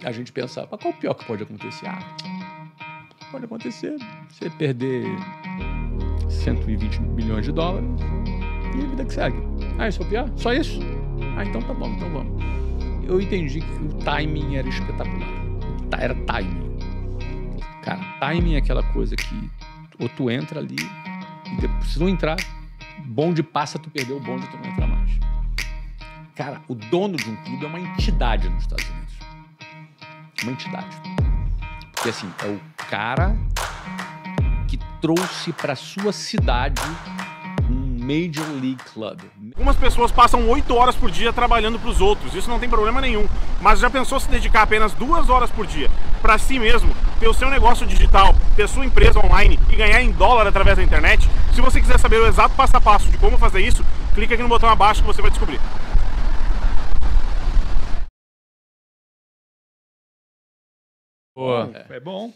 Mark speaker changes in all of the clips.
Speaker 1: a gente pensa, qual o pior que pode acontecer? Pode acontecer você perder 120 milhões de dólares e a vida que segue. Isso é o pior? Só isso? Então tá bom, então vamos. Eu entendi que o timing era espetacular. Era timing. Cara, timing é aquela coisa que ou tu entra ali e depois, se não entrar, bonde passa, tu perdeu o bonde, tu não entra mais. Cara, o dono de um clube é uma entidade nos Estados Unidos. Uma entidade. Porque assim, é o cara que trouxe para sua cidade um Major League Club.
Speaker 2: Algumas pessoas passam 8 horas por dia trabalhando para os outros, isso não tem problema nenhum. Mas já pensou se dedicar apenas 2 horas por dia para si mesmo, ter o seu negócio digital, ter sua empresa online e ganhar em dólar através da internet? Se você quiser saber o exato passo a passo de como fazer isso, clique aqui no botão abaixo que você vai descobrir.
Speaker 3: Boa. É bom.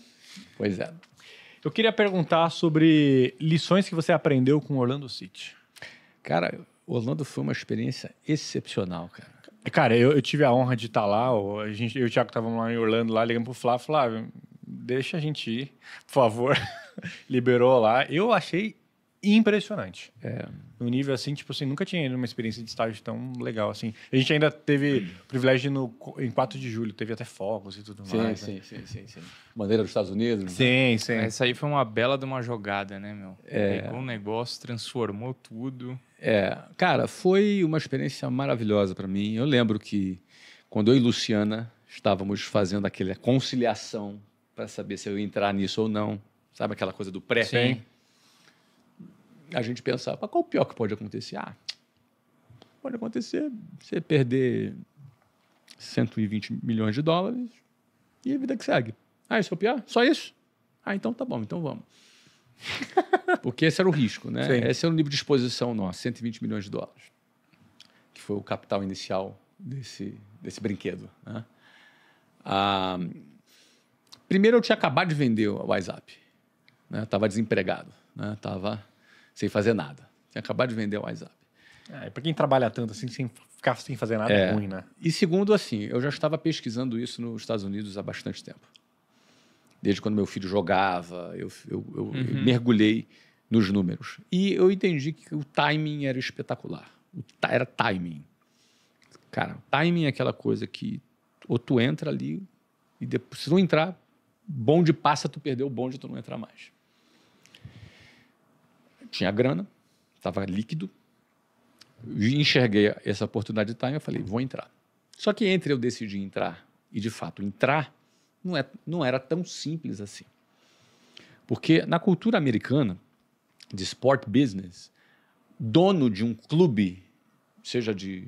Speaker 1: Pois é.
Speaker 3: Eu queria perguntar sobre lições que você aprendeu com Orlando City.
Speaker 1: Cara, Orlando foi uma experiência excepcional, cara.
Speaker 3: Cara, eu tive a honra de estar lá. Eu e o Thiago estávamos lá em Orlando, lá ligando pro Flávio, deixa a gente ir, por favor. Liberou lá. Eu achei impressionante. No nível assim, tipo assim, nunca tinha ido uma experiência de estágio tão legal assim. A gente ainda teve o privilégio de em 4 de julho, teve até fogos e tudo mais.
Speaker 1: Sim. Bandeira dos Estados Unidos.
Speaker 3: Sim.
Speaker 4: Essa aí foi uma bela de uma jogada, né, meu? Pegou um negócio, transformou tudo.
Speaker 1: Cara, foi uma experiência maravilhosa para mim. Eu lembro que quando eu e Luciana estávamos fazendo aquela conciliação para saber se eu ia entrar nisso ou não, sabe aquela coisa do pré?
Speaker 4: Sim.
Speaker 1: A gente pensava, qual o pior que pode acontecer? Pode acontecer você perder 120 milhões de dólares e a vida que segue. Isso é o pior? Só isso? Então tá bom, então vamos. Porque esse era o risco, né?
Speaker 3: Sim.
Speaker 1: Esse era o nível de exposição nosso, 120 milhões de dólares, que foi o capital inicial desse brinquedo, né? Primeiro eu tinha acabado de vender o WhatsApp, né? Estava desempregado, né? Estava sem fazer nada. Tinha acabado de vender o WhatsApp.
Speaker 3: Para quem trabalha tanto assim, sem ficar sem fazer nada é ruim, né?
Speaker 1: E segundo, assim, eu já estava pesquisando isso nos Estados Unidos há bastante tempo. Desde quando meu filho jogava, eu mergulhei nos números. E eu entendi que o timing era espetacular. Era timing. Cara, timing é aquela coisa que ou tu entra ali e depois, se não entrar, bonde passa, tu perdeu o bonde, tu não entra mais. Tinha grana, estava líquido, enxerguei essa oportunidade de time, eu falei, vou entrar. Só que entre eu decidir entrar e, de fato, entrar, não era tão simples assim. Porque na cultura americana, de sport business, dono de um clube, seja de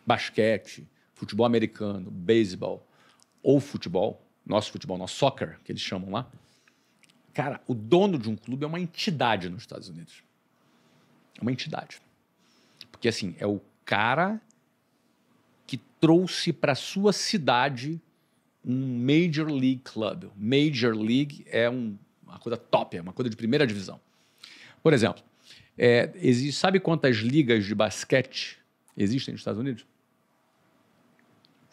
Speaker 1: basquete, futebol americano, beisebol ou futebol, nosso soccer, que eles chamam lá, cara, o dono de um clube é uma entidade nos Estados Unidos. É uma entidade. Porque, assim, é o cara que trouxe para sua cidade um Major League Club. Major League é uma coisa top, é uma coisa de primeira divisão. Por exemplo, sabe quantas ligas de basquete existem nos Estados Unidos?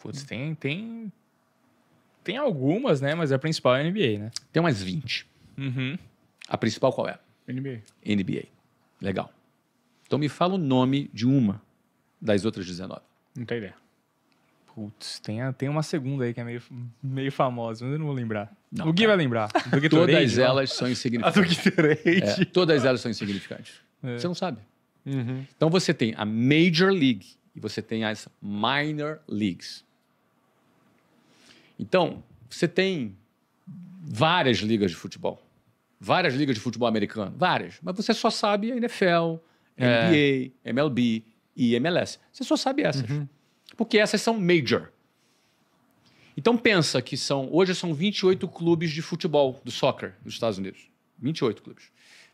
Speaker 4: Putz, tem algumas, né? Mas a principal é a NBA, né?
Speaker 1: Tem umas 20. A principal qual é? NBA. Legal. Então me fala o nome de uma das outras 19.
Speaker 3: Não tem ideia.
Speaker 4: Putz, tem uma segunda aí que é meio famosa, mas eu não vou lembrar.
Speaker 1: Não,
Speaker 4: o Gui vai lembrar.
Speaker 1: Todas elas são insignificantes.
Speaker 3: A do Gatorade.
Speaker 1: Todas elas são insignificantes. Você não sabe. Então você tem a Major League e você tem as Minor Leagues. Então, você tem várias ligas de futebol. Várias ligas de futebol americano. Várias. Mas você só sabe a NFL, NBA, MLB e MLS. Você só sabe essas. Porque essas são major. Então pensa que hoje são 28 clubes de futebol, do soccer, dos Estados Unidos. 28 clubes.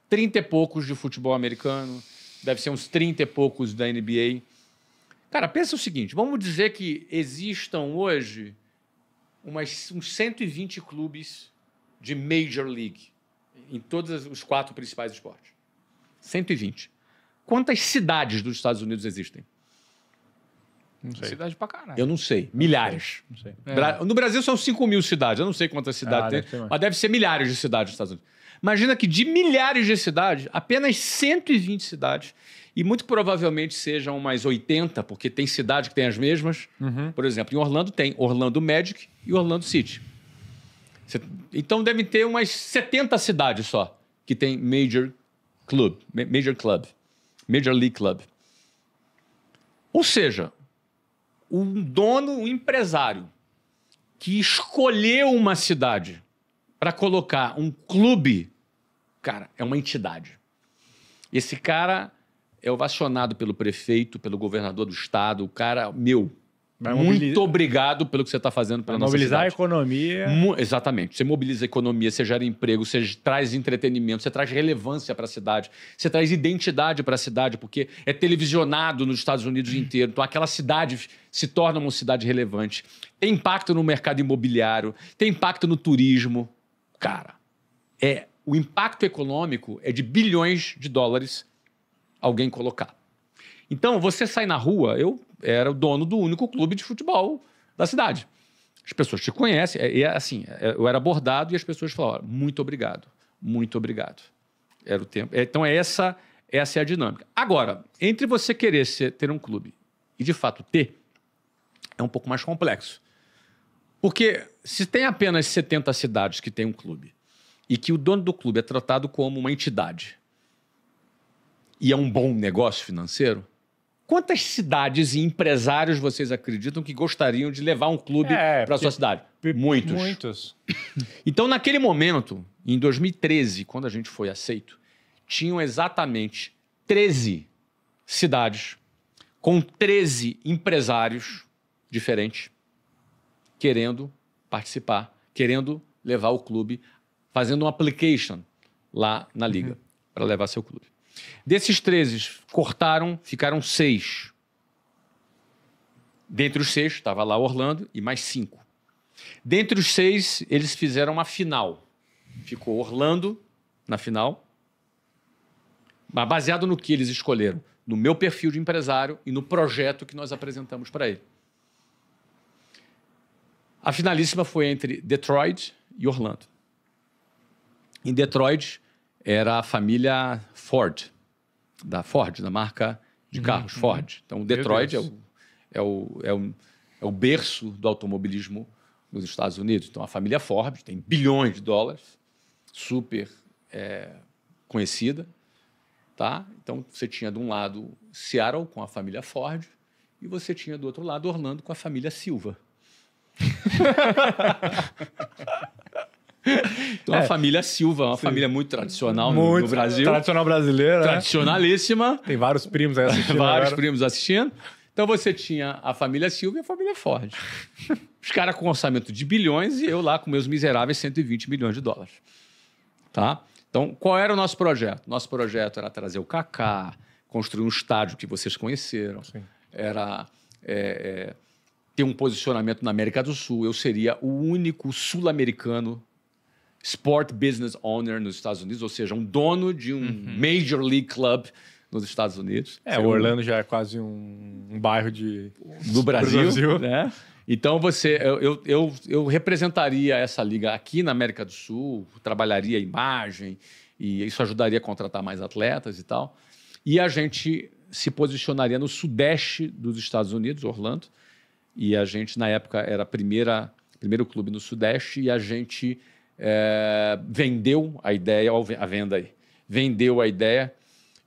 Speaker 1: 30 e poucos de futebol americano. Deve ser uns 30 e poucos da NBA. Cara, pensa o seguinte. Vamos dizer que existam hoje uns 120 clubes de Major League em todos os 4 principais esportes. 120. Quantas cidades dos Estados Unidos existem?
Speaker 3: Não sei.
Speaker 4: Cidade pra caralho.
Speaker 1: Eu não sei. Milhares.
Speaker 3: Não sei.
Speaker 1: No Brasil são 5 mil cidades. Eu não sei quantas cidades
Speaker 3: deve
Speaker 1: tem,
Speaker 3: ser mais.
Speaker 1: mas deve ser milhares de cidades nos Estados Unidos. Imagina que de milhares de cidades, apenas 120 cidades, e muito provavelmente sejam umas 80, porque tem cidade que tem as mesmas. Por exemplo, em Orlando tem Orlando Magic e Orlando City. Então devem ter umas 70 cidades só que tem Major League Club. Ou seja, um dono, um empresário que escolheu uma cidade para colocar um clube, cara, é uma entidade. Esse cara é ovacionado pelo prefeito, pelo governador do estado. O cara, muito obrigado pelo que você está fazendo pela nossa cidade.
Speaker 3: Mobilizar a economia.
Speaker 1: Exatamente. Você mobiliza a economia, você gera emprego, você traz entretenimento, você traz relevância para a cidade, você traz identidade para a cidade, porque é televisionado nos Estados Unidos inteiro. Então, aquela cidade se torna uma cidade relevante. Tem impacto no mercado imobiliário, tem impacto no turismo. Cara, o impacto econômico é de bilhões de dólares alguém colocar. Então, você sai na rua, eu era o dono do único clube de futebol da cidade. As pessoas te conhecem, eu era abordado e as pessoas falavam, muito obrigado, muito obrigado. Era o tempo. Então, essa é a dinâmica. Agora, entre você querer ter um clube e, de fato, ter, é um pouco mais complexo. Porque se tem apenas 70 cidades que têm um clube e que o dono do clube é tratado como uma entidade e é um bom negócio financeiro, quantas cidades e empresários vocês acreditam que gostariam de levar um clube para a sua cidade? Muitos. Então, naquele momento, em 2013, quando a gente foi aceito, tinham exatamente 13 cidades com 13 empresários diferentes querendo participar, querendo levar o clube, fazendo um application lá na liga para levar seu clube. Desses 13, ficaram 6. Dentre os 6, estava lá Orlando e mais 5. Dentre os 6, eles fizeram uma final. Ficou Orlando na final, mas baseado no que eles escolheram, no meu perfil de empresário e no projeto que nós apresentamos para ele. A finalíssima foi entre Detroit e Orlando. Em Detroit, era a família Ford, da marca de carros Ford. Então, Detroit é o berço do automobilismo nos Estados Unidos. Então, a família Ford tem bilhões de dólares, super conhecida. Tá? Então, você tinha de um lado Seattle com a família Ford e você tinha do outro lado Orlando com a família Silva. Então, a família Silva, uma família muito tradicional no Brasil.
Speaker 3: Tradicional brasileira,
Speaker 1: tradicionalíssima.
Speaker 3: Né? Tem vários primos aí assistindo.
Speaker 1: Primos assistindo. Então, você tinha a família Silva e a família Ford. Os caras com orçamento de bilhões e eu lá com meus miseráveis 120 milhões de dólares. Tá? Então, qual era o nosso projeto? Nosso projeto era trazer o Kaká, construir um estádio que vocês conheceram. Sim. Era ter um posicionamento na América do Sul. Eu seria o único sul-americano Sport Business Owner nos Estados Unidos, ou seja, um dono de um Major League Club nos Estados Unidos.
Speaker 3: O Orlando já é quase um bairro
Speaker 1: do Brasil. Né? Então, eu representaria essa liga aqui na América do Sul, trabalharia a imagem, e isso ajudaria a contratar mais atletas e tal. E a gente se posicionaria no sudeste dos Estados Unidos, Orlando, e a gente, na época, era primeiro clube no sudeste, e a gente vendeu a ideia, vendeu a ideia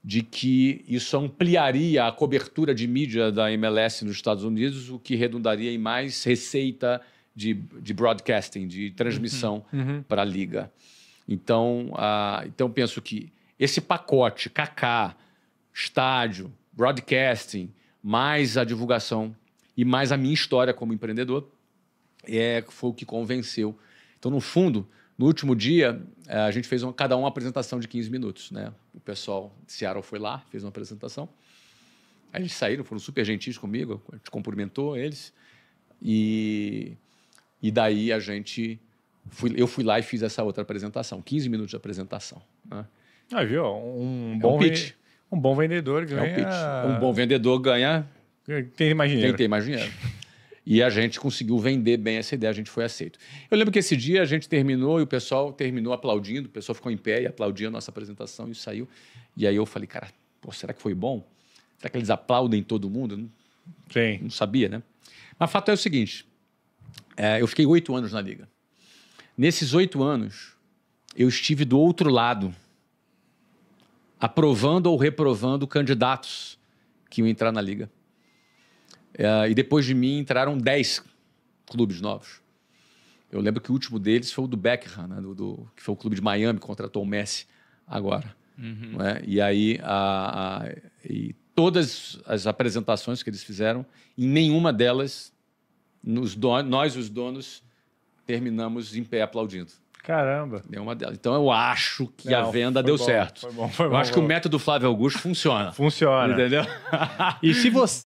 Speaker 1: de que isso ampliaria a cobertura de mídia da MLS nos Estados Unidos, o que redundaria em mais receita de broadcasting, de transmissão para a liga. Então, penso que esse pacote, Kaká, estádio, broadcasting, mais a divulgação e mais a minha história como empreendedor, foi o que convenceu. Então, no fundo, no último dia, a gente fez cada uma apresentação de 15 minutos. Né? O pessoal de Seattle foi lá, fez uma apresentação. Aí eles saíram, foram super gentis comigo, a gente cumprimentou eles. E daí eu fui lá e fiz essa outra apresentação, 15 minutos de apresentação. Né?
Speaker 3: Viu? Um bom vendedor ganha...
Speaker 1: Um bom vendedor ganha
Speaker 3: tem mais dinheiro.
Speaker 1: Quem tem mais dinheiro. E a gente conseguiu vender bem essa ideia, a gente foi aceito. Eu lembro que esse dia a gente terminou e o pessoal terminou aplaudindo, o pessoal ficou em pé e aplaudia a nossa apresentação e saiu. E aí eu falei, cara, pô, será que foi bom? Será que eles aplaudem todo mundo?
Speaker 3: Sim.
Speaker 1: Não sabia, né? Mas o fato é o seguinte, eu fiquei 8 anos na Liga. Nesses 8 anos, eu estive do outro lado, aprovando ou reprovando candidatos que iam entrar na Liga. E depois de mim entraram 10 clubes novos. Eu lembro que o último deles foi o do Beckham, né? Que foi o clube de Miami, que contratou o Messi agora. Não é? E aí, e todas as apresentações que eles fizeram, em nenhuma delas, nós, os donos, terminamos em pé aplaudindo.
Speaker 3: Caramba.
Speaker 1: Nenhuma delas. Então, eu acho que a venda deu certo.
Speaker 3: Foi bom.
Speaker 1: Eu acho que o método Flávio Augusto funciona.
Speaker 3: Funciona.
Speaker 1: Entendeu?
Speaker 3: E se você